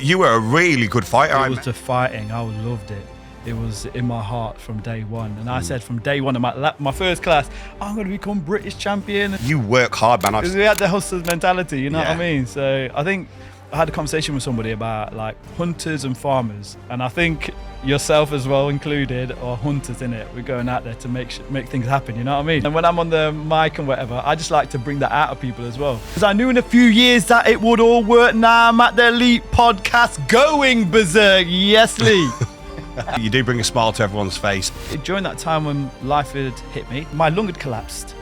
You were a really good fighter. It was the fighting. I loved it. It was in my heart from day one. And I said from day one in my first class, I'm going to become British champion. You work hard, man. We had the hustler's mentality, you know what I mean? So I think I had a conversation with somebody about like hunters and farmers. And I think yourself as well included are hunters, in it. We're going out there to make things happen, you know what I mean? And when I'm on the mic and whatever, I just like to bring that out of people as well. Because I knew in a few years that it would all work. Now I'm at the Elite podcast going berserk. Yes, Lee. You do bring a smile to everyone's face. During that time when life had hit me, my lung had collapsed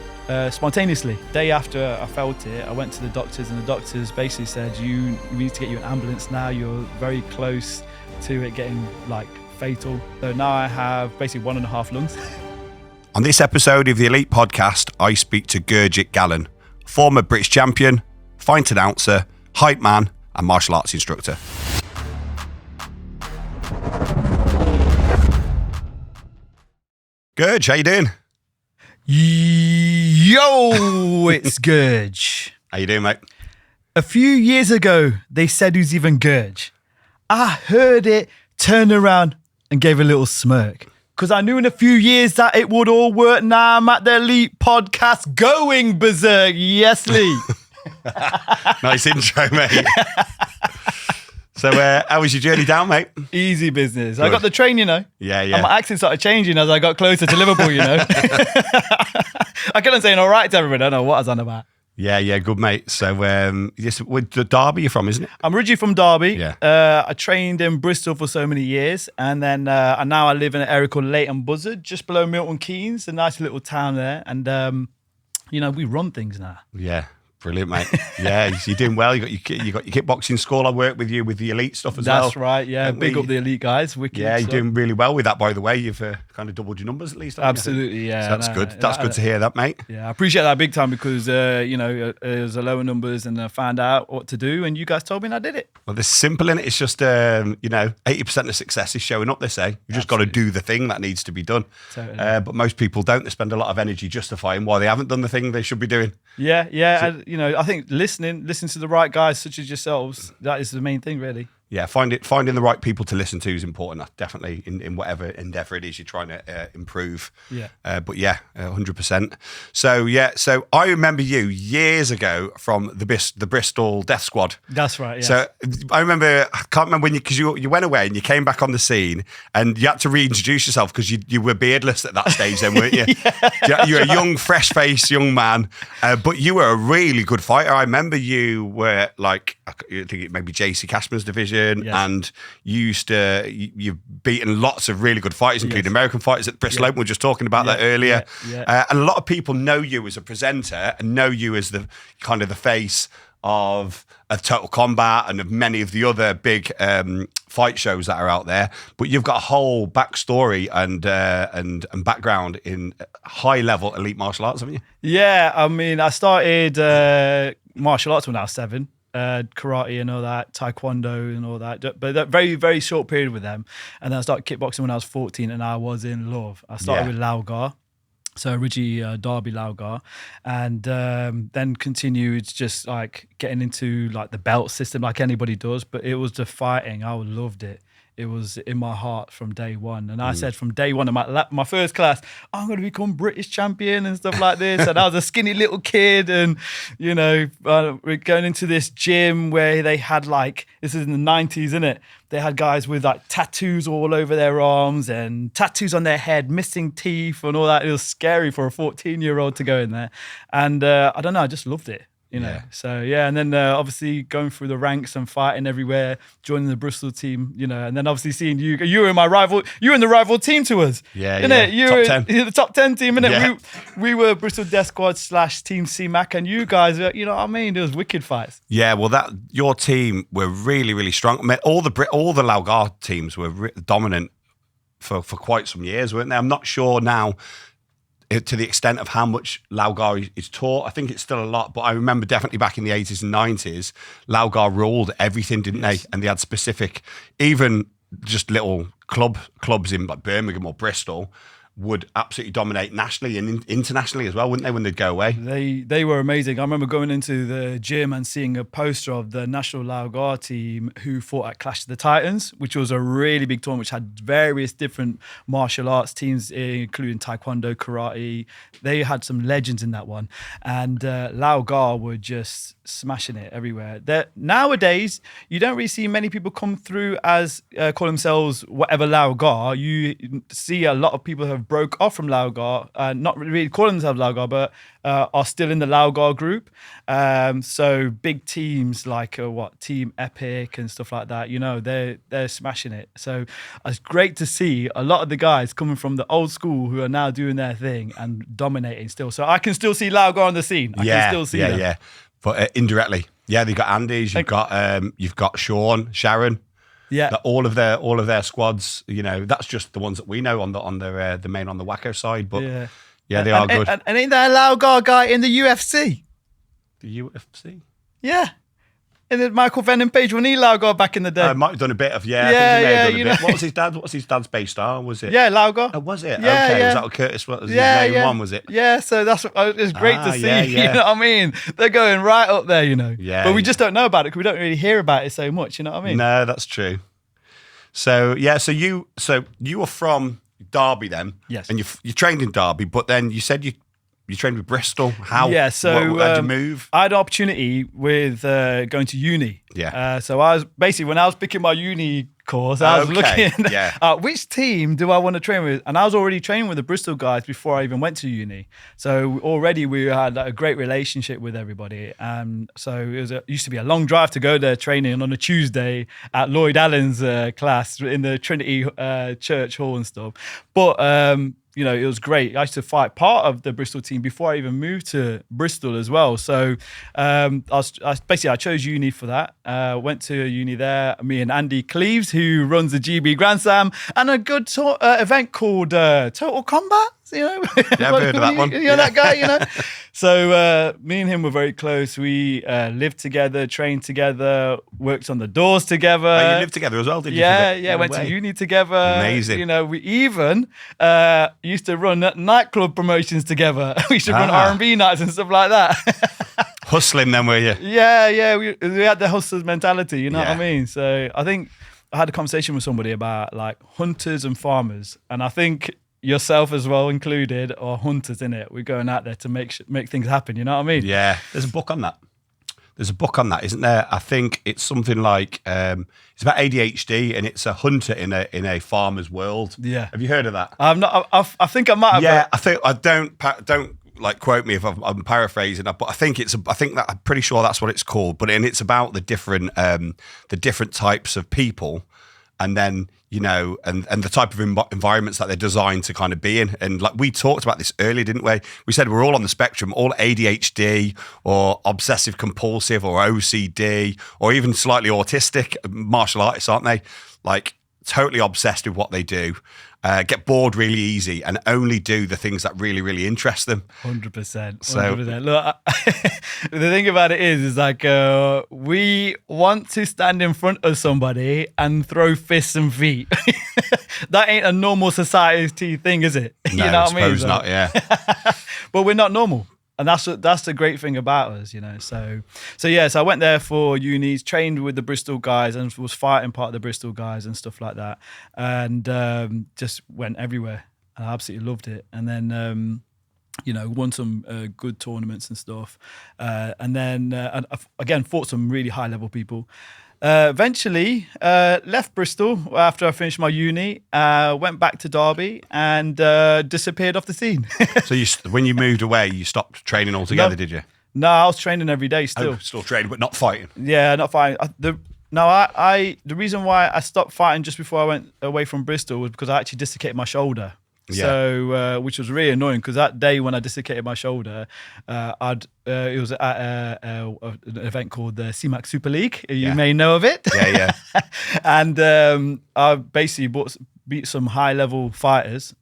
spontaneously. Day after I felt it, I went to the doctors, and the doctors basically said, we need to get you an ambulance now. You're very close to it getting like fatal. So now I have basically 1.5 lungs. On this episode of the Elite Podcast, I speak to Gurjit Gallon, former British champion, fight announcer, hype man, and martial arts instructor. Gurj, how you doing? Yo, it's Gurj. How you doing, mate? A few years ago, they said who's even Gurj. I heard it, turned around and gave a little smirk. Because I knew in a few years that it would all work. Now I'm at the Elite podcast going berserk. Yes, Lee. Nice intro, mate. So how was your journey down, mate? Easy business. Good. I got the train, you know. Yeah. And my accent started changing as I got closer to Liverpool, you know. I kept on saying all right to everybody. I don't know what I was on about. Yeah, good, mate. So with the Derby you're from, isn't it? I'm originally from Derby. Yeah. I trained in Bristol for so many years. And then now I live in an area called Leighton Buzzard, just below Milton Keynes, a nice little town there. And, we run things now. Yeah. Brilliant, mate. Yeah, you're doing well. You got your kickboxing school. I work with you with the elite stuff as well. That's right. Yeah, big up the elite guys. Wicked. Yeah, you're doing really well with that. By the way, you've kind of doubled your numbers at least. Absolutely, yeah. So that's good. That's good to hear that, mate. Yeah, I appreciate that big time because it was a lower numbers, and I found out what to do, and you guys told me, and I did it. Well, this is simple, and it's just 80% of success is showing up. They say you just got to do the thing that needs to be done. Totally. But most people don't. They spend a lot of energy justifying why they haven't done the thing they should be doing. Yeah. So, and, I think listening to the right guys such as yourselves, that is the main thing, really. Yeah, finding the right people to listen to is important, definitely, in whatever endeavour it is you're trying to improve. Yeah. But yeah, 100%. So I remember you years ago from the Bristol Death Squad. That's right, yeah. So I can't remember when because you went away and you came back on the scene and you had to reintroduce yourself because you were beardless at that stage then, weren't you? Yeah. You were a young, fresh-faced young man, but you were a really good fighter. I remember you were like, I think it may be JC Cashman's division. Yes. And you've beaten lots of really good fighters, including American fighters at Bristol Open. We were just talking about that earlier. Yeah. And a lot of people know you as a presenter and know you as the kind of the face of Total Combat and of many of the other big fight shows that are out there. But you've got a whole backstory and background in high-level elite martial arts, haven't you? Yeah, I mean, I started martial arts when I was 7. Karate and all that, taekwondo and all that, but that very, very short period with them. And then I started kickboxing when I was 14 and I was in love. I started with Laogar, so originally Derby Laogar, and then continued just like getting into like the belt system like anybody does, but it was the fighting. I loved it. It was in my heart from day one. And I said from day one in my first class, I'm going to become British champion and stuff like this. And I was a skinny little kid. And, we're going into this gym where they had this is in the 90s, isn't it? They had guys with like tattoos all over their arms and tattoos on their head, missing teeth and all that. It was scary for a 14-year-old to go in there. And I don't know, I just loved it. So and then obviously going through the ranks and fighting everywhere, joining the Bristol team, and then obviously seeing you were in the rival team to us. Innit? You're top 10. the top 10 team, innit? Yeah. We were Bristol Death Squad / Team CMAC, and you guys, you know what I mean? It was wicked fights. Yeah, well, your team were really, really strong. I mean, all the Laogar teams were dominant for quite some years, weren't they? I'm not sure now to the extent of how much Laogar is taught. I think it's still a lot, but I remember definitely back in the 80s and 90s, Laogar ruled everything, didn't they? And they had specific, even just little clubs in like Birmingham or Bristol would absolutely dominate nationally and internationally as well, wouldn't they, when they'd go away? They were amazing. I remember going into the gym and seeing a poster of the national Lao Gar team who fought at Clash of the Titans, which was a really big tournament, which had various different martial arts teams, including Taekwondo, karate. They had some legends in that one. And Lao Gar were just smashing it everywhere. Nowadays, you don't really see many people come through as call themselves whatever Lao Gar. You see a lot of people who have broke off from Lao Gar, not really calling themselves Lao Gar, but are still in the Lao Gar group. So big teams like Team Epic and stuff like that, they're smashing it. So it's great to see a lot of the guys coming from the old school who are now doing their thing and dominating still. So I can still see Lao Gar on the scene. I can still see them. Yeah. But indirectly, they've got Andy's, you've got Sean, Sharon. Yeah, all of their squads. That's just the ones that we know on the main on the Wacko side. But they are good. And ain't there a Lao Gar guy in the UFC? The UFC? Yeah. In the Michael Venom page when he Lao Gar back in the day. I might have done a bit of, I think he may have done a bit. What was his dad? What's his dad's based on? Was it? Yeah, Lao Gar. Oh, was it? Yeah, okay. yeah. Was that what Curtis was his name one, was it? Yeah, so it's great to see. Yeah. You know what I mean? They're going right up there, Yeah. But we just don't know about it because we don't really hear about it so much, you know what I mean? No, that's true. So you were from Derby then. Yes. And you trained in Derby, but then you said you trained with Bristol. How? Yeah, so how'd you move? I had an opportunity with going to uni. Yeah. So I was basically, when I was picking my uni course, I was looking at which team do I want to train with? And I was already training with the Bristol guys before I even went to uni. So already we had a great relationship with everybody. So it used to be a long drive to go there training on a Tuesday at Lloyd Allen's class in the Trinity Church Hall and stuff. But it was great. I used to fight part of the Bristol team before I even moved to Bristol as well. So I chose uni for that. Went to uni there. Me and Andy Cleves, who runs the GB Grand Slam, and a good event called Total Combat. Yeah, I've heard of that one. That guy, So me and him were very close. We lived together, trained together, worked on the doors together. Oh, you lived together as well, did you? Yeah. Went to uni together. Amazing. We even used to run nightclub promotions together. We used to run R&B nights and stuff like that. Hustling then, were you? Yeah. We had the hustlers mentality, you know what I mean? So I think I had a conversation with somebody about like hunters and farmers, and I think yourself as well included, or hunters in it. We're going out there to make things happen. You know what I mean? Yeah. There's a book on that. Isn't there? I think it's something like it's about ADHD, and it's a hunter in a farmer's world. Yeah. Have you heard of that? I'm not. I think I might have. Yeah. I don't like quote me if I'm paraphrasing, but I think I'm pretty sure that's what it's called. But it's about the different types of people, and then and the type of environments that they're designed to kind of be in. And like we talked about this earlier, didn't we? We said we're all on the spectrum, all ADHD or obsessive compulsive or OCD or even slightly autistic martial artists, aren't they? Like totally obsessed with what they do, get bored really easy, and only do the things that really, really interest them. 100%. So look, the thing about it is like we want to stand in front of somebody and throw fists and feet. That ain't a normal society thing, is it? No, you know what I mean? Suppose not. Yeah. But we're not normal. And that's the great thing about us, So I went there for unis, trained with the Bristol guys, and was fighting part of the Bristol guys and stuff like that, and just went everywhere. And I absolutely loved it. And then won some good tournaments and stuff, and then again fought some really high level people. Eventually left Bristol after I finished my uni, went back to Derby and disappeared off the scene. So when you moved away, you stopped training altogether, did you? No, I was training every day still. Oh, still training, but not fighting? Yeah, not fighting. The reason why I stopped fighting just before I went away from Bristol was because I actually dislocated my shoulder. Yeah. So, which was really annoying because that day when I dislocated my shoulder, it was at an event called the CMAC Super League. You may know of it. Yeah. And I basically beat some high level fighters.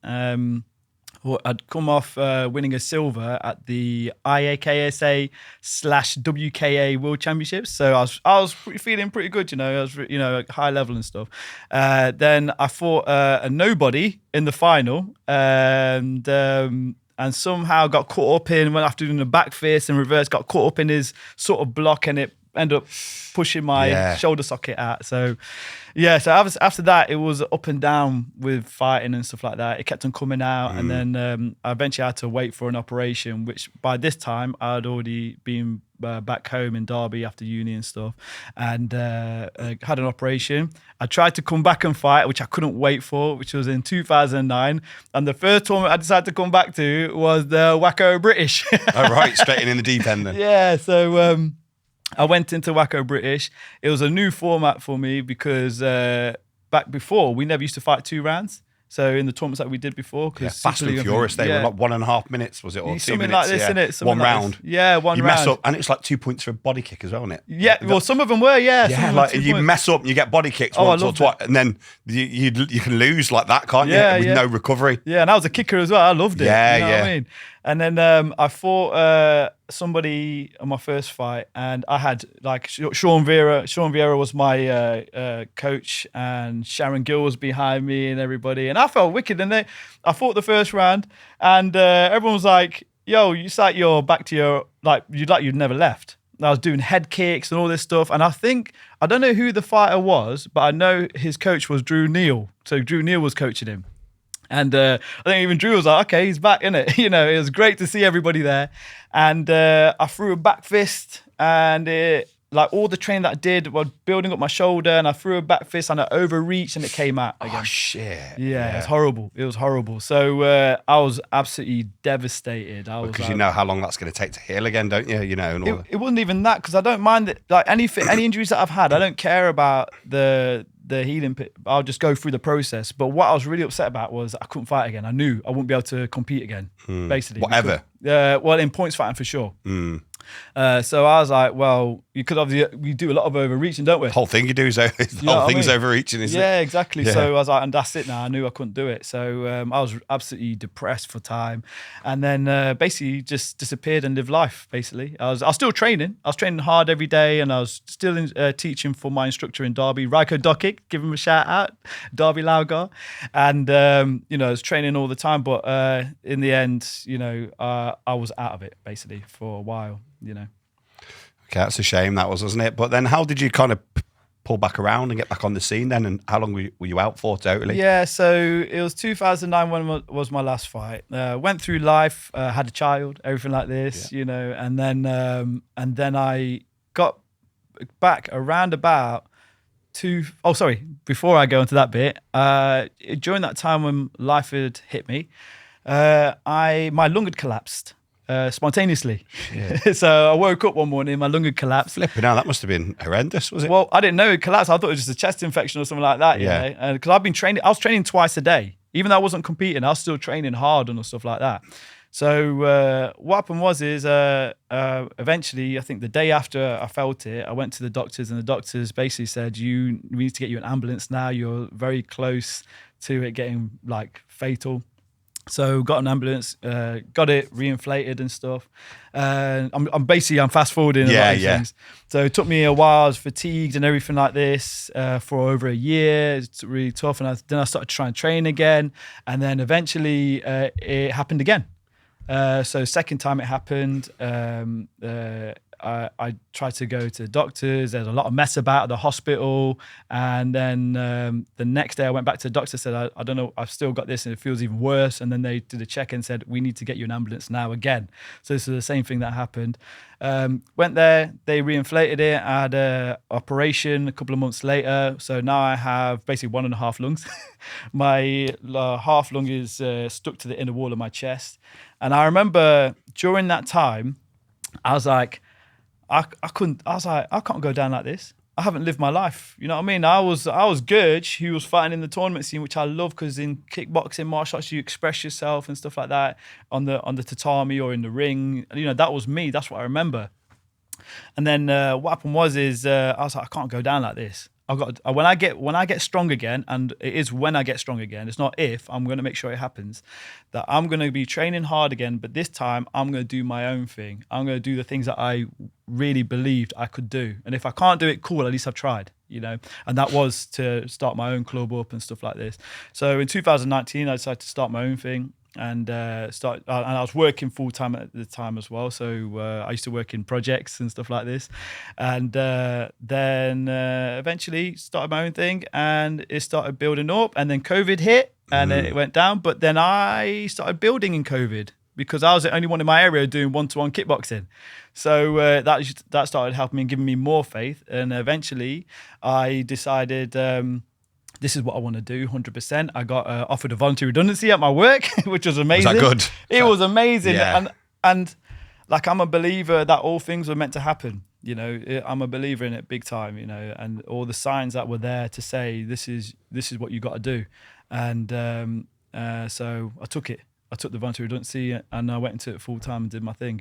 Well, I'd come off winning a silver at the IAKSA/WKA World Championships, so I was feeling pretty good, I was high level and stuff. Then I fought a nobody in the final, and somehow got caught up in, when after doing a back fist and reverse, got caught up in his sort of block, and it ended up pushing my shoulder socket out. So after that, it was up and down with fighting and stuff like that. It kept on coming out, and then I eventually had to wait for an operation, which by this time I'd already been back home in Derby after uni and stuff, and had an operation. I tried to come back and fight, which I couldn't wait for, which was in 2009. And the first tournament I decided to come back to was the Wacko British. Oh, right, straight in the deep end then. Yeah, so I went into Wacko British. It was a new format for me because back before, we never used to fight 2 rounds. So in the tournaments that we did before, because Fast and Furious, they were like 1.5 minutes, was it, or 2 something minutes? like this, isn't it? One round. One you round. mess up, and it's like 2 points for a body kick as well, isn't it? Yeah, well, some of them were, Yeah, like you mess up and you get body kicked once or twice, and then you can lose like that, can't you? With no recovery. Yeah, and I was a kicker as well. I loved it. Yeah, you know what I mean? And then I fought somebody on my first fight, and I had like Sean Vieira. Sean Vieira was my coach, and Sharon Gill was behind me and everybody. And I felt wicked. And I fought the first round, and everyone was like, "Yo, it's like you're back to your you'd never left." And I was doing head kicks and all this stuff. And I don't know who the fighter was, but I know his coach was Drew Neal. So Drew Neal was coaching him. And I think even Drew was like, okay, he's back, innit? It was great to see everybody there. And I threw a back fist, and like all the training that I did was building up my shoulder, and I threw a back fist and I overreached and it came out again. Oh, shit. Yeah, it was horrible. It was horrible. So I was absolutely devastated. Because you know how long that's going to take to heal again, don't you? And all it wasn't even that, because I don't mind that, like any injuries that I've had, I don't care about the healing pit. I'll just go through the process. But what I was really upset about was I couldn't fight again. I knew I wouldn't be able to compete again, basically. Whatever. Well, in points fighting for sure. So I was like, well, we do a lot of overreaching, don't we? The whole thing you do is overreaching, isn't it? Yeah, exactly. Yeah. So I was like, and that's it now. I knew I couldn't do it. So I was absolutely depressed for time, and then basically just disappeared and lived life. Basically, I was still training. I was training hard every day, and I was still teaching for my instructor in Derby, Raiko Dokic. Give him a shout out, Derby Laugar, and I was training all the time. But in the end, I was out of it basically for a while. Okay, that's a shame, that was, wasn't it? But then how did you kind of pull back around and get back on the scene then? And how long were you out for totally? Yeah, so it was 2009 when was my last fight. Went through life, had a child, everything like this, and then I got back around about before I go into that bit, during that time when life had hit me, my lung had collapsed. Spontaneously. So I woke up one morning, my lung had collapsed. Flipping out, that must have been horrendous, was it? Well, I didn't know it collapsed. I thought it was just a chest infection or something like that. Yeah. Because I was training twice a day. Even though I wasn't competing, I was still training hard and stuff like that. So what happened was eventually, I think the day after I felt it, I went to the doctors, and the doctors basically said, we need to get you an ambulance now. You're very close to it getting like fatal. So got an ambulance, got it reinflated and stuff. I'm fast forwarding a lot of things. So it took me a while. I was fatigued and everything like this for over a year. It's really tough. And then I started trying to train again. And then eventually it happened again. So second time it happened, I tried to go to the doctors. There's a lot of mess about at the hospital. And then the next day I went back to the doctor, said, I don't know, I've still got this and it feels even worse. And then they did a check and said, we need to get you an ambulance now again. So this is the same thing that happened. Went there, they reinflated it. I had an operation a couple of months later. So now I have basically 1.5 lungs. My half lung is stuck to the inner wall of my chest. And I remember during that time, I was like, I can't go down like this. I haven't lived my life. You know what I mean? I was Gurj, who was fighting in the tournament scene, which I love, because in kickboxing, martial arts, you express yourself and stuff like that on the tatami or in the ring. That was me. That's what I remember. And then what happened was I was like, I can't go down like this. when I get strong again, and it is when I get strong again. It's not if. I'm going to make sure it happens. That I'm going to be training hard again, but this time I'm going to do my own thing. I'm going to do the things that I really believed I could do. And if I can't do it, cool. At least I've tried. And that was to start my own club up and stuff like this. So in 2019, I decided to start my own thing. And and I was working full time at the time as well. So I used to work in projects and stuff like this, and then eventually started my own thing, and it started building up. And then COVID hit, and then it went down. But then I started building in COVID because I was the only one in my area doing one-to-one kickboxing. So that started helping me and giving me more faith. And eventually, I decided. This is what I want to do, 100%. I got offered a voluntary redundancy at my work, which was amazing. Was that good? It was amazing. Yeah. And like, I'm a believer that all things were meant to happen. I'm a believer in it big time, and all the signs that were there to say, this is what you got to do. And so I took it. I took the voluntary redundancy and I went into it full time and did my thing,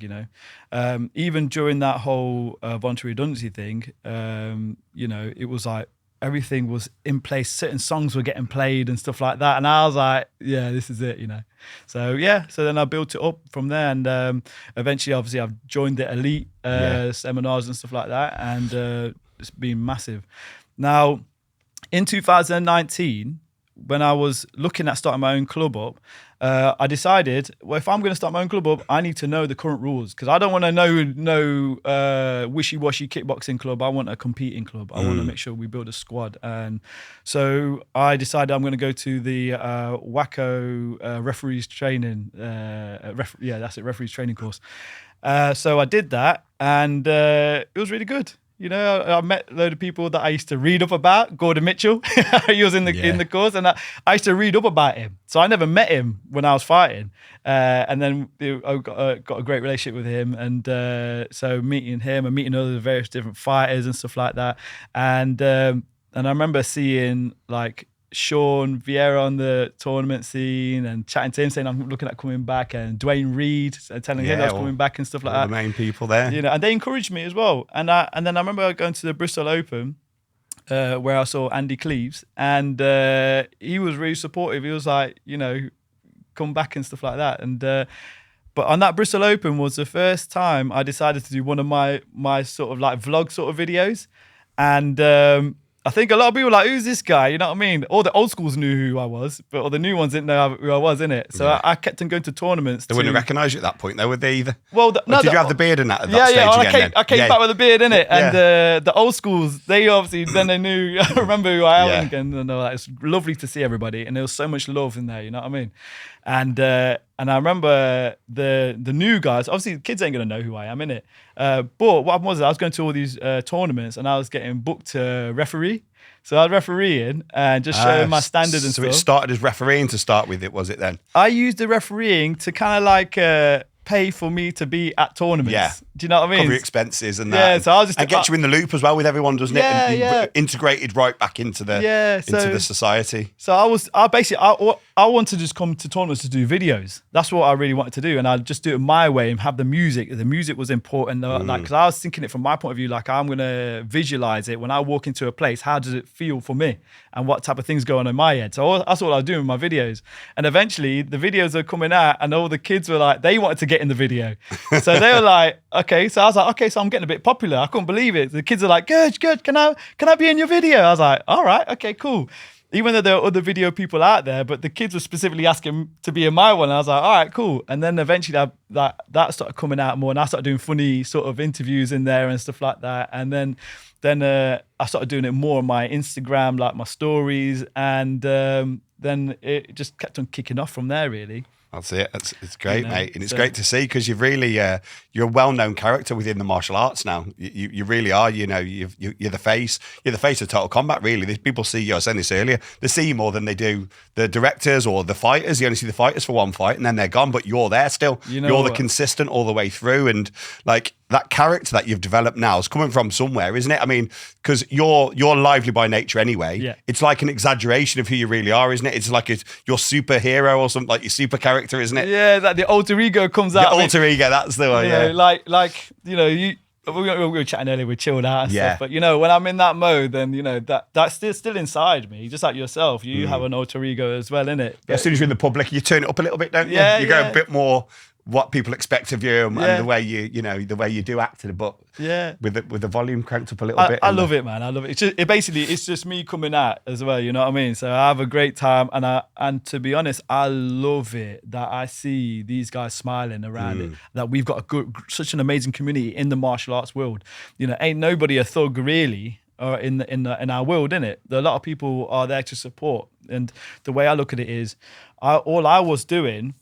Even during that whole voluntary redundancy thing, it was like, everything was in place. Certain songs were getting played and stuff like that. And I was like, yeah, this is it, So, yeah. So then I built it up from there. And eventually, obviously, I've joined the elite seminars and stuff like that. And it's been massive. Now, in 2019, when I was looking at starting my own club up, I decided, well, if I'm going to start my own club up, I need to know the current rules, because I don't want to know wishy-washy kickboxing club. I want a competing club. I want to make sure we build a squad. And so I decided I'm going to go to the WACO referees training. Referees training course. So I did that, and it was really good. I met a load of people that I used to read up about. Gordon Mitchell, he was in the course, and I used to read up about him. So I never met him when I was fighting, and then I got a great relationship with him. And so meeting him and meeting other various different fighters and stuff like that. And I remember seeing like Sean Vieira on the tournament scene and chatting to him, saying I'm looking at coming back, and Dwayne Reed telling him I was coming back and stuff like that. The main people there, and they encouraged me as well. And then I remember going to the Bristol Open, where I saw Andy Cleves, and he was really supportive. He was like, come back and stuff like that. And but on that Bristol Open was the first time I decided to do one of my sort of like vlog sort of videos, and I think a lot of people were like, who's this guy? You know what I mean? All the old schools knew who I was, but all the new ones didn't know who I was, innit? So I kept on going to tournaments. They wouldn't recognise you at that point, though, would they either? Well, did you have the beard and that at that stage again? I came back with a beard, innit? And the old schools, they obviously, then they knew, I remember who I am again. And they were like, it's lovely to see everybody. And there was so much love in there, you know what I mean? And I remember the new guys, obviously the kids ain't going to know who I am, innit? But what happened was I was going to all these tournaments and I was getting booked to referee. So I was refereeing and just showing my standard and stuff. So it started as refereeing to start with, was it then? I used the refereeing to kind of like pay for me to be at tournaments. Yeah. Do you know what I mean? Cover your expenses and that. Yeah, so I was just... And get you in the loop as well with everyone, doesn't it? And integrated right back into the the society. So I wanted to just come to tournaments to do videos. That's what I really wanted to do. And I'd just do it my way and have the music. The music was important. Like, because I was thinking it from my point of view, like I'm going to visualize it. When I walk into a place, how does it feel for me? And what type of things go on in my head? So that's what I was doing with my videos. And eventually the videos are coming out and all the kids were like, they wanted to get in the video. So they were like, okay. So I was like, okay, so I'm getting a bit popular. I couldn't believe it. The kids are like, Gurj, can I be in your video? I was like, all right, okay, cool. Even though there are other video people out there, but the kids were specifically asking to be in my one. And I was like, all right, cool. And then eventually that started coming out more, and I started doing funny sort of interviews in there and stuff like that. And then I started doing it more on my Instagram, like my stories, and then it just kept on kicking off from there, really. That's it. It's great, mate, and it's great to see, because you've really you're a well-known character within the martial arts now. You really are. You're the face. You're the face of Total Combat. Really, people see you. I was saying this earlier. They see you more than they do the directors or the fighters. You only see the fighters for one fight, and then they're gone. But you're there still. You're the consistent all the way through, and like that character that you've developed now is coming from somewhere, isn't it? I mean, because you're lively by nature anyway. Yeah. It's like an exaggeration of who you really are, isn't it? It's like your superhero or something, like your super character, isn't it? Yeah, like the alter ego comes out. The alter ego, that's the one. Like we were chatting earlier, we chilled out and Yeah. stuff. But, you know, when I'm in that mode, then, you know, that's still inside me. Just like yourself. You have an alter ego as well, innit? As soon as you're in the public, you turn it up a little bit, don't you? Yeah, You go yeah. a bit more what people expect of you and Yeah. the way the way you do act to the book. Yeah. With the volume cranked up a little bit. I love it, man. I love it. It's just me coming out as well. You know what I mean? So I have a great time, and to be honest, I love it that I see these guys smiling around it. That we've got such an amazing community in the martial arts world. You know, ain't nobody a thug really, or in our world, innit? A lot of people are there to support. And the way I look at it is, all I was doing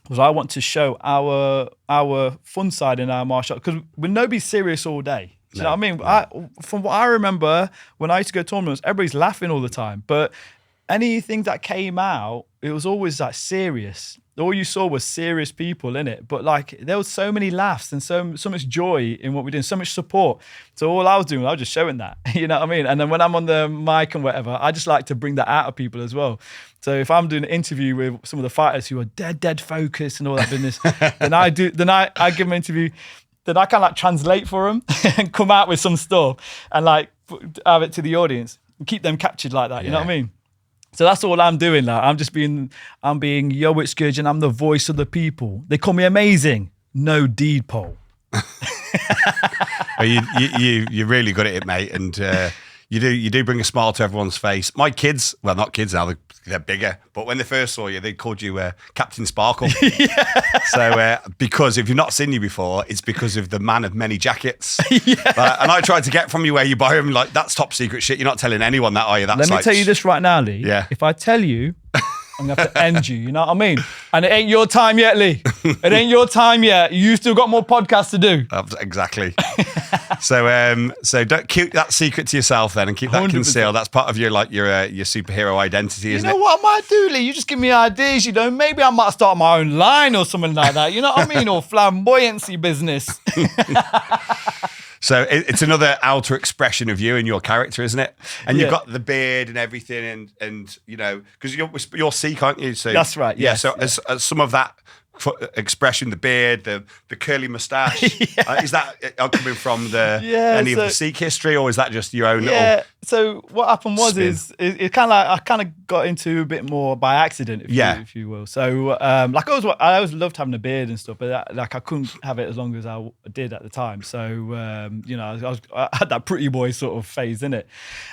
was I want to show our fun side in our martial arts, because we'll no be serious all day. Do you know what I mean? From what I remember, when I used to go to tournaments, everybody's laughing all the time. But anything that came out, it was always like serious. All you saw was serious people in it. But like there was so many laughs and so much joy in what we're doing, so much support. So all I was doing, I was just showing that. You know what I mean? And then when I'm on the mic and whatever, I just like to bring that out of people as well. So if I'm doing an interview with some of the fighters who are dead focused and all that business, then I give them an interview. Then I kind of like translate for them and come out with some stuff and like have it to the audience and keep them captured like that. You know what I mean? So that's all I'm doing. Like I'm being yo, it's Gurj, and I'm the voice of the people. They call me amazing. No deed poll. You're really good at it, mate, and you do bring a smile to everyone's face. My kids, well, not kids now, they're bigger, but when they first saw you, they called you Captain Sparkle. So because if you've not seen you before, it's because of the man of many jackets. And I tried to get from you where you buy them, like that's top secret shit. You're not telling anyone that, are you? That's Let me tell you this right now, Lee. Yeah. If I tell you, I'm going to have to end you. You know what I mean? And it ain't your time yet, Lee. It ain't your time yet. You still got more podcasts to do. Exactly. So don't keep that secret to yourself then, and keep that 100%. concealed. That's part of your superhero identity, isn't You know it? what I might do, Lee? You just give me ideas, you know. Maybe I might start my own line or something like that. You know what I mean? Or flamboyancy business. So it's another outer expression of you and your character, isn't it? And you've got the beard and everything, and you know, because you're Sikh, aren't you? So that's right. Yeah. Yes, So as some of that expression, the beard, the curly moustache, is that coming from any of the Sikh history, or is that just your own little? So what happened was spin? it kind of like I kind of got into a bit more by accident, if you will. So like I always loved having a beard and stuff, but like I couldn't have it as long as I did at the time. So you know, I had that pretty boy sort of phase in it,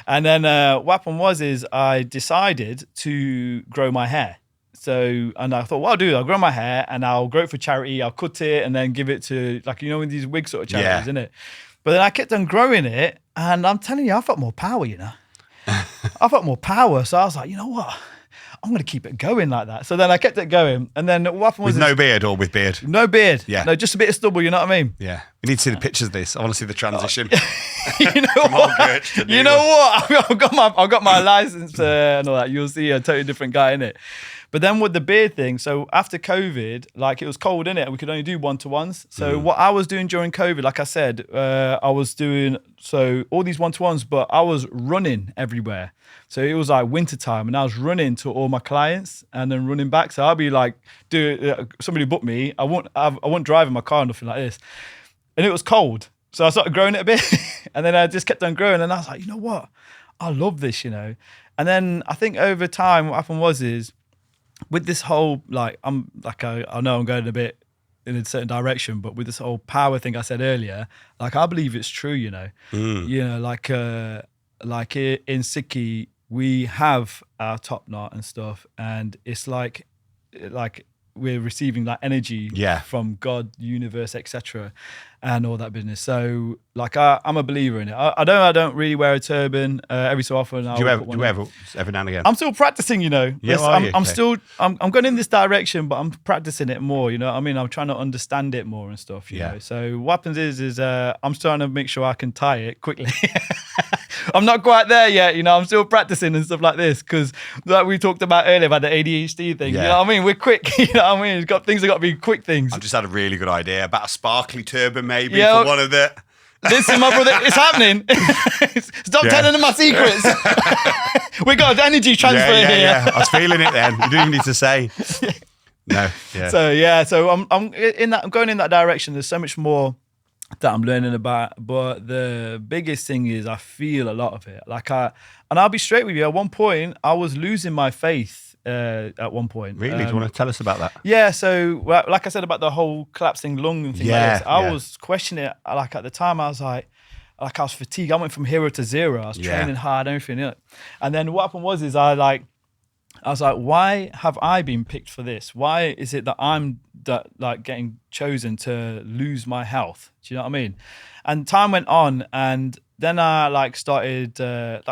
and then what happened was I decided to grow my hair. So, and I thought, what I'll do, I'll grow my hair and I'll grow it for charity. I'll cut it and then give it to, like, you know, in these wig sort of charities, isn't it? But then I kept on growing it, and I'm telling you, I felt more power, you know. I felt more power. So I was like, you know what? I'm going to keep it going like that. So then I kept it going. And then what happened was... With no beard or with beard? No beard. Yeah. No, just a bit of stubble, you know what I mean? Yeah. We need to see the pictures of this. I want to see the transition. You know what? You know what? I've got my license and all that. You'll see a totally different guy in it. But then with the beard thing, so after COVID, like it was cold in it, and we could only do one-to-ones. So what I was doing during COVID, like I said, I was doing all these one-to-ones, but I was running everywhere. So it was like winter time, and I was running to all my clients and then running back. So I'll be like, somebody booked me. I won't drive in my car or nothing like this. And it was cold. So I started growing it a bit, and then I just kept on growing. And I was like, you know what? I love this, you know. And then I think over time, what happened was with this whole, like, I know I'm going a bit in a certain direction, but with this whole power thing I said earlier, like, I believe it's true, you know. You know, like in Sikhi, we have our top knot and stuff, and it's like we're receiving that energy from God, universe, etc., and all that business. So, like, I'm a believer in it. I don't really wear a turban every so often. Do you ever every now and again? I'm still practicing, you know. Yeah, I'm going in this direction, but I'm practicing it more. You know what I mean? I'm trying to understand it more and stuff. You know. So what happens is I'm trying to make sure I can tie it quickly. I'm not quite there yet, you know. I'm still practicing and stuff like this because, like we talked about earlier about the ADHD thing. You know what I mean? We're quick. You know what I mean? Things have got to be quick things. I've just had a really good idea about a sparkly turban, maybe for one of the. Listen, my brother, it's happening. Stop telling them my secrets. We got an energy transfer here. Yeah, I was feeling it then. You didn't even need to say. No. Yeah. So I'm going in that direction. There's so much more that I'm learning about. But the biggest thing is I feel a lot of it. And I'll be straight with you. At one point, I was losing my faith. At one point, Really? Do you want to tell us about that? yeah. So, like I said about the whole collapsing lung and thing like this, I was questioning it. Like at the time, I was like I was fatigued. I went from hero to zero. I was training hard, everything. You know? And then what happened was I was like, why have I been picked for this? Why is it that I'm getting chosen to lose my health? Do you know what I mean? And time went on, and then I started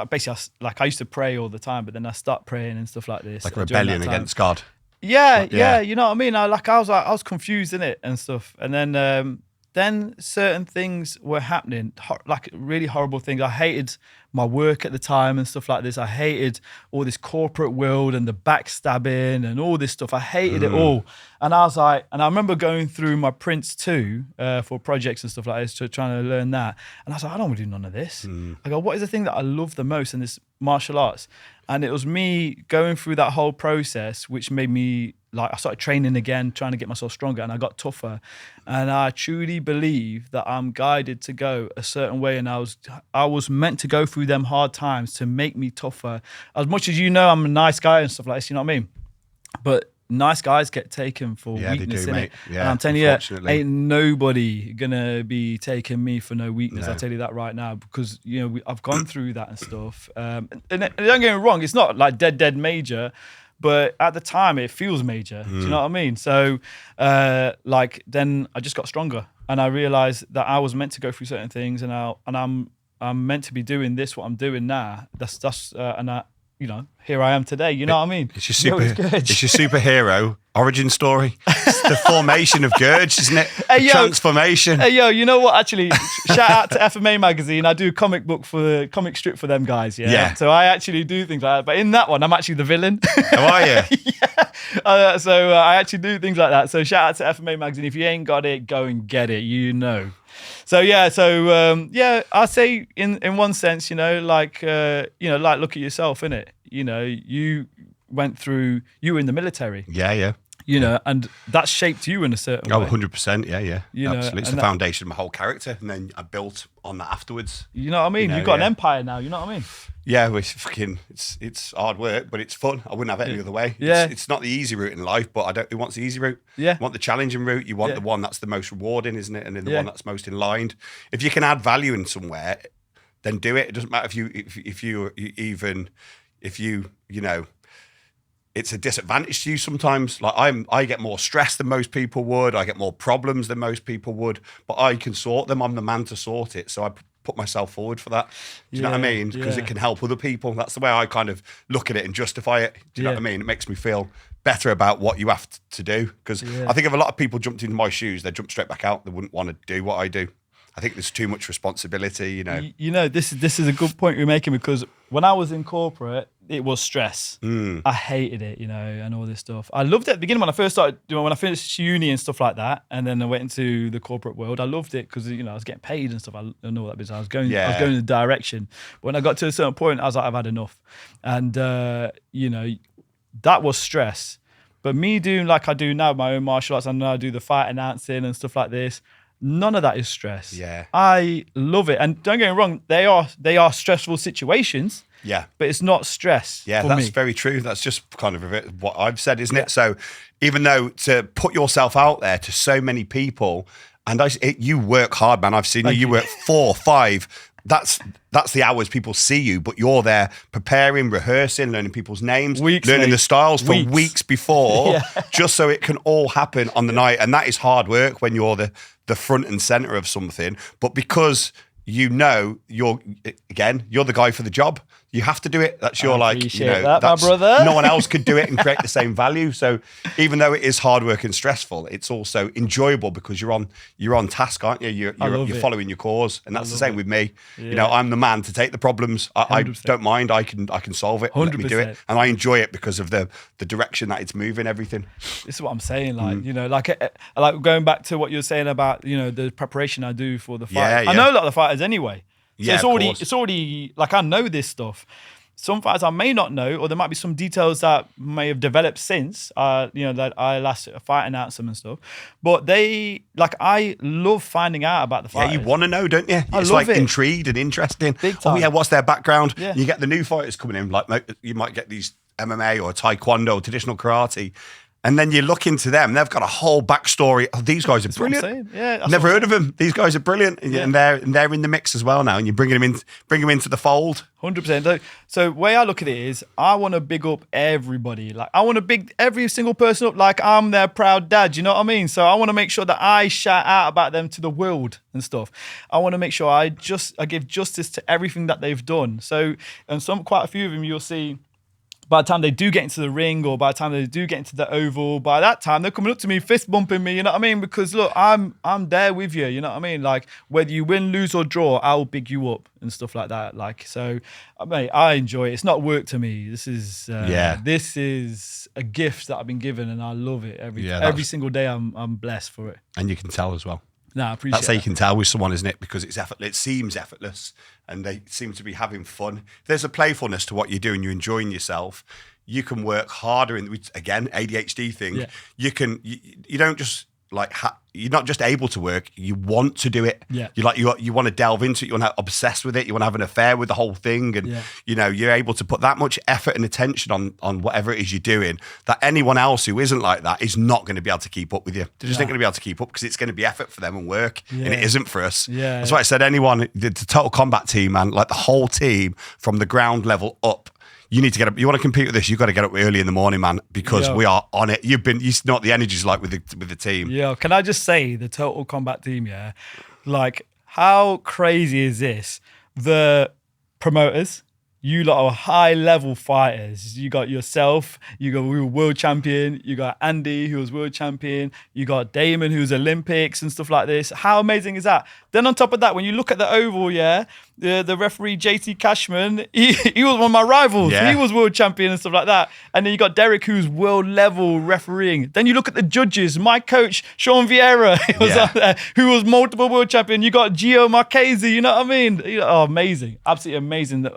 basically I used to pray all the time, but then I started praying and stuff like this. Like a rebellion against God. Yeah, you know what I mean? I was confused in it and stuff. And then certain things were happening, like really horrible things. I hated my work at the time and stuff like this. I hated all this corporate world and the backstabbing and all this stuff. I hated it all. And I was like, and I remember going through my Prince 2 for projects and stuff like this, trying to learn that. And I was like, I don't want to do none of this. I go, what is the thing that I love the most in this martial arts? And it was me going through that whole process, which made me I started training again, trying to get myself stronger, and I got tougher. And I truly believe that I'm guided to go a certain way, and I was meant to go through them hard times to make me tougher. As much as I'm a nice guy and stuff like this, you know what I mean? But nice guys get taken for weakness in it. Yeah, and I'm telling you, ain't nobody gonna be taking me for no weakness. No. I'll tell you that right now, because I've gone through that and stuff. And don't get me wrong, it's not like dead major. But at the time, it feels major. Do you know what I mean? So, then I just got stronger, and I realized that I was meant to go through certain things, and I'm meant to be doing what I'm doing now. Here I am today. You know what I mean? It's your superhero origin story. It's the formation of Gurj, isn't it? Transformation. Hey, yo, you know what? Actually, shout out to FMA magazine. I do comic strip for them guys. Yeah. So I actually do things like that. But in that one, I'm actually the villain. How are you? Yeah. So I actually do things like that. So shout out to FMA magazine. If you ain't got it, go and get it. So I say in one sense, look at yourself, innit? You went through, you were in the military. Yeah. And that shaped you in a certain way. 100%, yeah. Absolutely. It's the foundation of my whole character, and then I built on that afterwards. You know what I mean? You've got an empire now, you know what I mean? Yeah, it's hard work, but it's fun. I wouldn't have it any other way. Yeah. It's not the easy route in life, but who wants the easy route? Yeah. You want the challenging route, you want the one that's the most rewarding, isn't it? And then the one that's most in line. If you can add value in somewhere, then do it. It doesn't matter if you it's a disadvantage to you sometimes. Like I get more stress than most people would. I get more problems than most people would, but I can sort them. I'm the man to sort it. So I put myself forward for that. Do you know what I mean? Because it can help other people. That's the way I kind of look at it and justify it. Do you know what I mean? It makes me feel better about what you have to do. Because I think if a lot of people jumped into my shoes, they'd jump straight back out. They wouldn't want to do what I do. I think there's too much responsibility, This is a good point you're making, because when I was in corporate, it was stress. I hated it, and all this stuff. I loved it at the beginning when I first started, when I finished uni and stuff like that, and then I went into the corporate world. I loved it because I was getting paid and stuff. I know that business. I was going in the direction. But when I got to a certain point, I was like, I've had enough, and that was stress. But me doing like I do now, my own martial arts, I know I do the fight announcing and stuff like this. None of that is stress. Yeah. I love it. And don't get me wrong, they are stressful situations. Yeah. But it's not stress. Yeah, that's very true. That's just kind of what I've said, isn't it? So even though to put yourself out there to so many people, and you work hard, man. I've seen you work 4, 5. That's the hours people see you, but you're there preparing, rehearsing, learning people's names, learning the styles for weeks before, just so it can all happen on the night. And that is hard work when you're the front and center of something. But because you're the guy for the job. You have to do it. That's your that, my brother. No one else could do it and create the same value. So even though it is hard work and stressful, it's also enjoyable because you're on task, aren't you? You're following your cause, and that's the same with me. Yeah. I'm the man to take the problems. I don't mind. I can solve it. 100%. Let me do it, and I enjoy it because of the direction that it's moving. Everything. This is what I'm saying. Like going back to what you're saying about the preparation I do for the fight. I know a lot of the fighters anyway. So it's already like I know this stuff. some fighters I may not know, or there might be some details that may have developed since, that I last fight announced them and stuff. But I love finding out about the fighters. Yeah, you want to know, don't you? I It's love like it. intrigued and interesting. Big time. Oh yeah, what's their background? Yeah. You get the new fighters coming in, like you might get these MMA or Taekwondo or traditional karate. And then you look into them, they've got a whole backstory. Oh, these guys are brilliant. What I'm saying. Yeah, that's Never what heard of them. These guys are brilliant. And they're in the mix as well now. And you're bring them into the fold. 100%. So the way I look at it is, I want to big up everybody. Like, I want to big every single person up like I'm their proud dad. You know what I mean? So I want to make sure that I shout out about them to the world and stuff. I want to make sure I give justice to everything that they've done. So, and quite a few of them you'll see, by the time they do get into the ring, or by the time they do get into the oval, by that time they're coming up to me, fist bumping me, you know what I mean? Because look, I'm there with you, you know what I mean? Like, whether you win, lose or draw, I'll big you up and stuff like that. Like, so, mate, I enjoy it. It's not work to me. This is this is a gift that I've been given, and I love it every single day. I'm blessed for it, And you can tell as well. No, I appreciate That's how you can tell with someone, isn't it? Because it's effortless. It seems effortless, and they seem to be having fun. If there's a playfulness to what you're doing, you're enjoying yourself. You can work harder. Again, ADHD thing. Yeah. You don't just like you're not just able to work. You want to do it. Yeah. You want to delve into it. You want to obsess with it. You want to have an affair with the whole thing, and you're able to put that much effort and attention on whatever it is you're doing, that anyone else who isn't like that is not going to be able to keep up with you. They're just not going to be able to keep up, because it's going to be effort for them and work, and it isn't for us. Yeah. That's why I said the Total Combat team, man, like the whole team from the ground level up. You need to get up. You want to compete with this, you've got to get up early in the morning, man, because we are on it. You know what the energy's like with the team. Yeah, can I just say, the Total Combat team, like, how crazy is this? The promoters, you lot are high-level fighters. You got yourself, we were world champion, you got Andy, who was world champion, you got Damon, who's Olympics and stuff like this. How amazing is that? Then on top of that, when you look at the oval, the referee, JT Cashman, he was one of my rivals. Yeah. He was world champion and stuff like that. And then you got Derek, who's world-level refereeing. Then you look at the judges, my coach, Sean Vieira, on there, who was multiple world champion. You got Gio Marchese, you know what I mean? Oh, amazing. Absolutely amazing.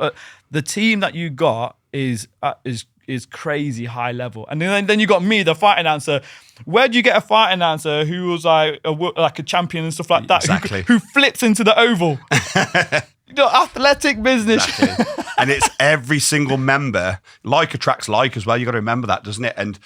The team that you got is crazy high level. And then you got me, the fight announcer. Where do you get a fight announcer who was like a champion and stuff like that? Exactly. Who flips into the oval? Athletic business. Exactly. And it's every single member. Like attracts like as well. You got to remember that, doesn't it? And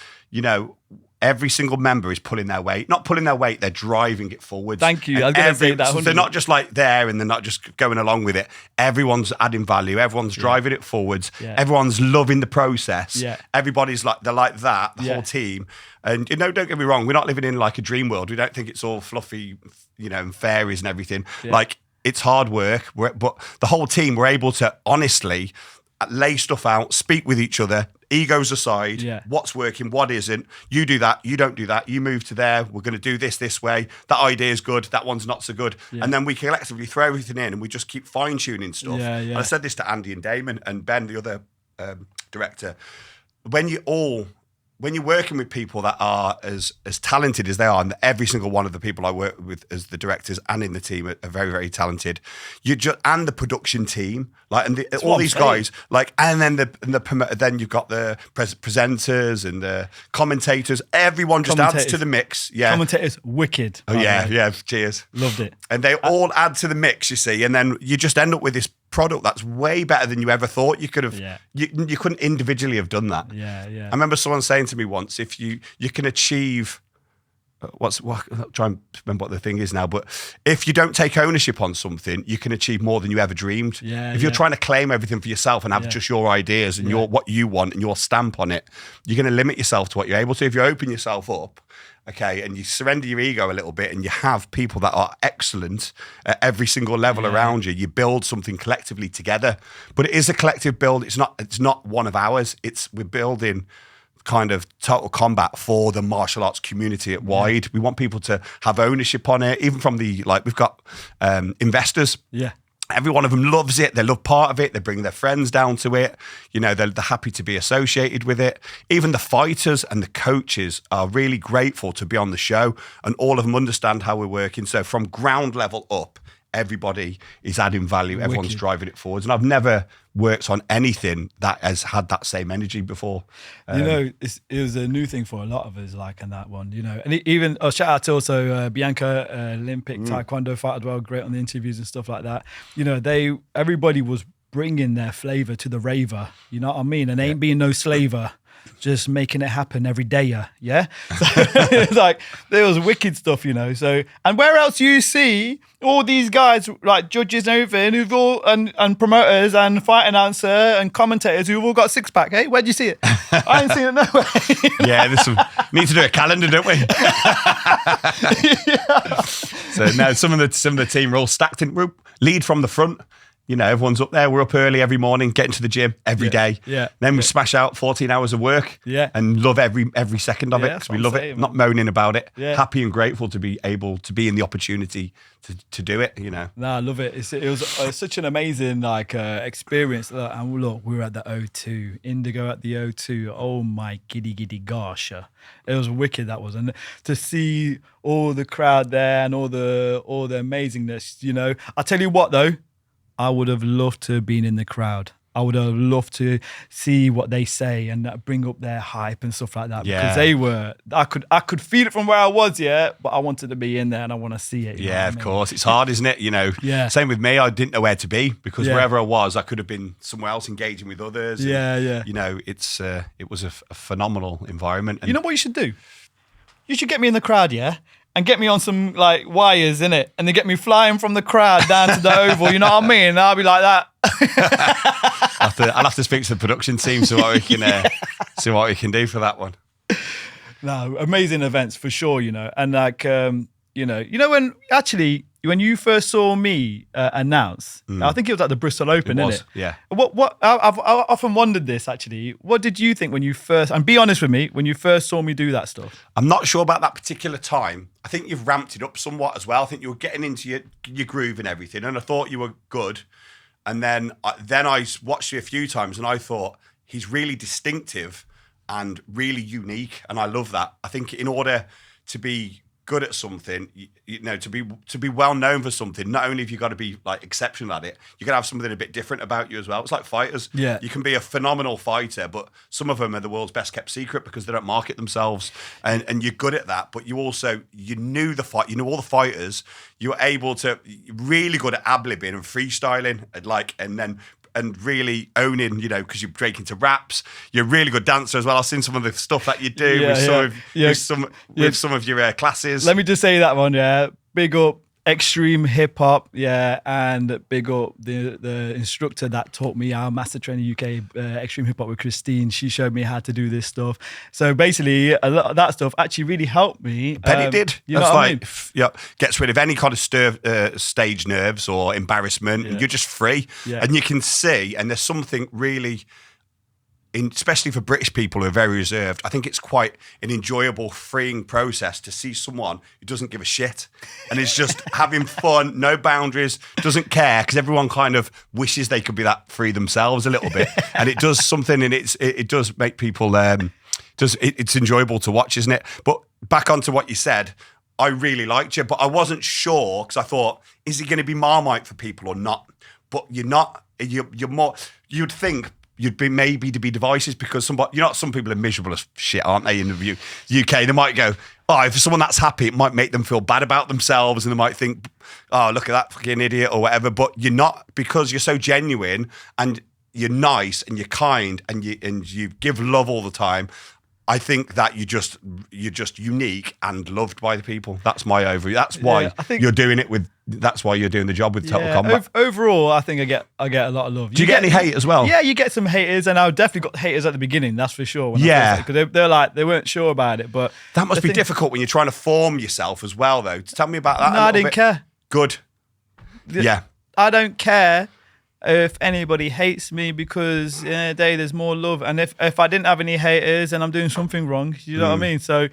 every single member is pulling their weight. Not pulling their weight, they're driving it forwards. Thank you. I was going to say that. So they're not just like there and they're not just going along with it. Everyone's adding value. Everyone's driving it forwards. Yeah. Everyone's loving the process. Yeah. Everybody's like, they're like that, the whole team. And, don't get me wrong, we're not living in like a dream world. We don't think it's all fluffy, and fairies and everything. Yeah. Like, it's hard work. But the whole team, we're able to honestly lay stuff out, speak with each other, egos aside, what's working, what isn't. You do that, you don't do that, you move to there, we're going to do this way, that idea is good, that one's not so good. And then we collectively throw everything in and we just keep fine-tuning stuff. And I said this to Andy and Damon and Ben, the other director. When you're working with people that are as talented as they are, and every single one of the people I work with as the directors and in the team are very, very talented. And the production team, all these guys, and then then you've got the presenters and the commentators. Everyone just adds to the mix. Yeah, commentators, wicked. Oh yeah. Cheers. Loved it. And they all add to the mix, you see, and then you just end up with this product that's way better than you ever thought you could have. Yeah. You couldn't individually have done that. Yeah. I remember someone saying to me once, if you can achieve I'll try and remember what the thing is now, but if you don't take ownership on something, you can achieve more than you ever dreamed. If you're trying to claim everything for yourself and have just your ideas and what you want and your stamp on it, you're going to limit yourself to what you're able to. If you open yourself up, okay, and you surrender your ego a little bit and you have people that are excellent at every single level around you, you build something collectively together. But it is a collective build. It's not one of ours. We're building kind of Total Combat for the martial arts community at wide. We want people to have ownership on it, even from we've got investors. Yeah. Every one of them loves it. They love part of it. They bring their friends down to it. They're happy to be associated with it. Even the fighters and the coaches are really grateful to be on the show, and all of them understand how we're working. So from ground level up, everybody is adding value. Everyone's Wicked. driving it forwards. And I've never worked on anything that has had that same energy before. It was a new thing for a lot of us, like in that one, and even shout out to also Bianca, Olympic Taekwondo fighter as well, great on the interviews and stuff like that. Everybody was bringing their flavor to the raver, you know what I mean? And ain't being no slaver, just making it happen every day, yeah? So it's like, there was wicked stuff, so, and where else do you see all these guys, like judges and everything, who've all, and promoters and fight announcer and commentators who've all got six-pack, hey? Where'd you see it? I ain't seen it nowhere. Yeah, need to do a calendar, don't we? Yeah. So now some of the team are all stacked in, lead from the front. Everyone's up there. We're up early every morning, getting to the gym every day. Yeah. Then we smash out 14 hours of work. Yeah. And love every second of it because we love it. Not moaning about it. Yeah. Happy and grateful to be able to be in the opportunity to do it. No, I love it. It was such an amazing experience. And look, we were at the O2, Indigo at the O2. Oh my giddy gosh, it was wicked. That was, and to see all the crowd there and all the amazingness. I tell you what though. I would have loved to have been in the crowd. I would have loved to see what they say and bring up their hype and stuff like that. Yeah. Because I could feel it from where I was, but I wanted to be in there and I want to see it. Yeah, of course. It's hard, isn't it? Yeah. Same with me. I didn't know where to be because wherever I was, I could have been somewhere else engaging with others. Yeah. It was a phenomenal environment. And you know what you should do? You should get me in the crowd, and get me on some wires in it, and then get me flying from the crowd down to the oval. You know what I mean? I'll be like that. I'll have to speak to the production team see what we can do for that one. No, amazing events for sure. And when you first saw me announce, I think it was at the Bristol Open, innit? Yeah. What I've often wondered this actually. What did you think when you first? And be honest with me, when you first saw me do that stuff. I'm not sure about that particular time. I think you've ramped it up somewhat as well. I think you were getting into your groove and everything, and I thought you were good. And then I watched you a few times, and I thought he's really distinctive and really unique, and I love that. I think in order to be good at something, to be well known for something, not only have you got to be exceptional at it, you got to have something a bit different about you as well. It's like fighters. Yeah. You can be a phenomenal fighter, but some of them are the world's best kept secret because they don't market themselves, and you're good at that. But you knew the fight, all the fighters. You were able to really good at ad-libbing and freestyling, and really owning, because you break into raps. You're a really good dancer as well. I've seen some of the stuff that you do with some of your classes. Let me just say that one, big up extreme hip hop, and big up the instructor that taught me, our master trainer UK, extreme hip hop with Christine. She showed me how to do this stuff. So basically, a lot of that stuff actually really helped me. Bet it did. You know what I mean? Gets rid of any kind of stage nerves or embarrassment. And you're just free, and you can see. And there's something really. Especially for British people who are very reserved, I think it's quite an enjoyable, freeing process to see someone who doesn't give a shit and is just having fun, no boundaries, doesn't care, because everyone kind of wishes they could be that free themselves a little bit. And it does something, and it does make people, it's enjoyable to watch, isn't it? But back onto what you said, I really liked you, but I wasn't sure because I thought, is he going to be Marmite for people or not? But you're not, you're more, you'd think, you'd be maybe to be devices because some people are miserable as shit, aren't they? In the UK, they might go, if someone that's happy, it might make them feel bad about themselves, and they might think, oh, look at that fucking idiot or whatever. But you're not, because you're so genuine and you're nice and you're kind and you give love all the time. I think that you're just unique and loved by the people. That's my overview. That's why you're doing it with. That's why you're doing the job with Total Combat. Overall, I think I get a lot of love. Do you get any hate as well? Yeah, you get some haters, and I definitely got haters at the beginning. That's for sure. Because they're like they weren't sure about it, but that must be difficult when you're trying to form yourself as well, though. Tell me about that. No, I didn't care. Good. Yeah, I don't care if anybody hates me, because in a day there's more love, and if I didn't have any haters and I'm doing something wrong, you know what I mean. So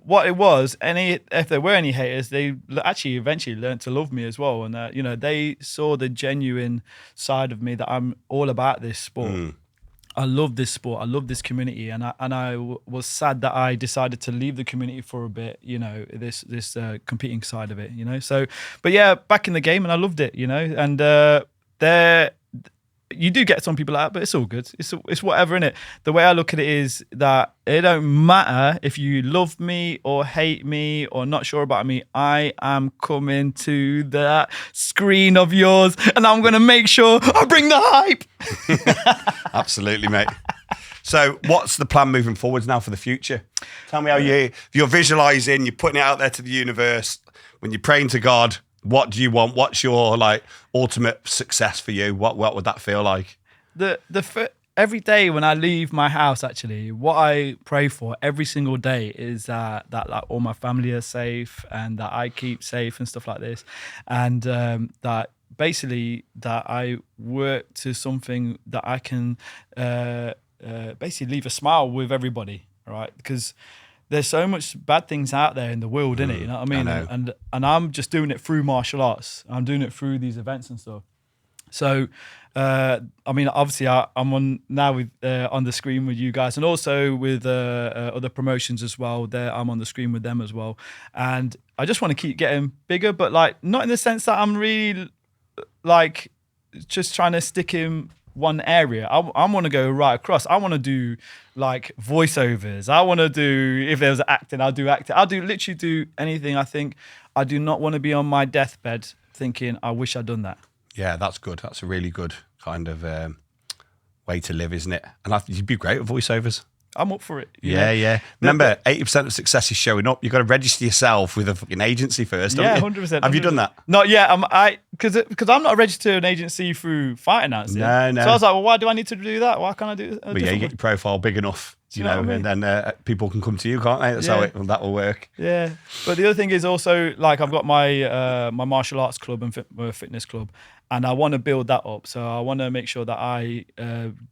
what it was, if there were any haters, they actually eventually learned to love me as well, and they saw the genuine side of me, that I'm all about this sport. I love this sport. I love this community, and I was sad that I decided to leave the community for a bit. You know, this competing side of it. You know, so but yeah, back in the game, and I loved it. You know, and there. You do get some people out, but it's all good. It's whatever, innit? The way I look at it is that it don't matter if you love me or hate me or not sure about me. I am coming to that screen of yours, and I'm going to make sure I bring the hype. Absolutely, mate. So what's the plan moving forwards now for the future? Tell me how you're visualizing, you're putting it out there to the universe. When you're praying to God, what do you want? What's your like ultimate success for you? What would that feel like? Every day when I leave my house, actually, what I pray for every single day is that like all my family are safe and that I keep safe and stuff like this, and that basically that I work to something that I can basically leave a smile with everybody, right? Because there's so much bad things out there in the world, innit? You know what I mean? I know. And I'm just doing it through martial arts. I'm doing it through these events and stuff. So, I mean, obviously, I'm on now with on the screen with you guys, and also with other promotions as well. There, I'm on the screen with them as well, and I just want to keep getting bigger, but like not in the sense that I'm really like just trying to stick in one area. I want to go right across. I want to do like voiceovers. I want to do, if there's acting, I'll do acting. Literally do anything. I think I do not want to be on my deathbed thinking I wish I'd done that. Yeah, that's good. That's a really good kind of way to live, isn't it? And you'd be great at voiceovers. I'm up for it. Yeah. Remember, 80% of success is showing up. You've got to register yourself with a fucking agency first, haven't you? 100%. Have you done that? Not yet. Because I'm not registered an agency through fight announcing. No. So I was like, well, why do I need to do that? Why can't I do it? But yeah, you get your profile big enough, you know, what I mean? and then people can come to you, can't they? That's how that will work. Yeah, but the other thing is also like I've got my my martial arts club and fitness club, and I want to build that up. So I want to make sure that I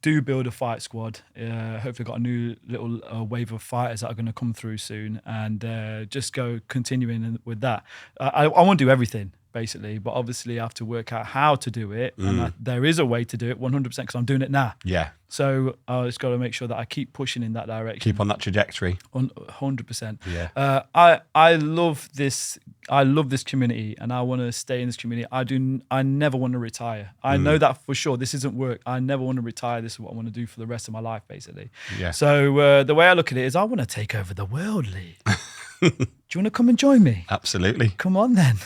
do build a fight squad. Hopefully, got a new little wave of fighters that are going to come through soon, and just go continuing with that. I want to do everything basically, but obviously I have to work out how to do it, and there is a way to do it 100% because I'm doing it now. Yeah. So I just got to make sure that I keep pushing in that direction. Keep on that trajectory. 100%. Yeah. I love this. I love this community, and I want to stay in this community. I never want to retire. I know that for sure. This isn't work. I never want to retire. This is what I want to do for the rest of my life, basically. Yeah. So the way I look at it is, I want to take over the world, Lee. Do you want to come and join me? Absolutely. Come on then.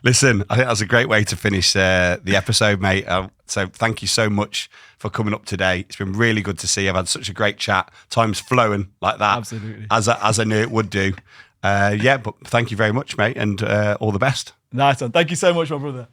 Listen, I think that's a great way to finish the episode, mate. So thank you so much for coming up today. It's been really good to see you. I've had such a great chat. Time's flowing like that. Absolutely. As I knew it would do. But thank you very much, mate, and all the best. Nice one. Thank you so much, my brother.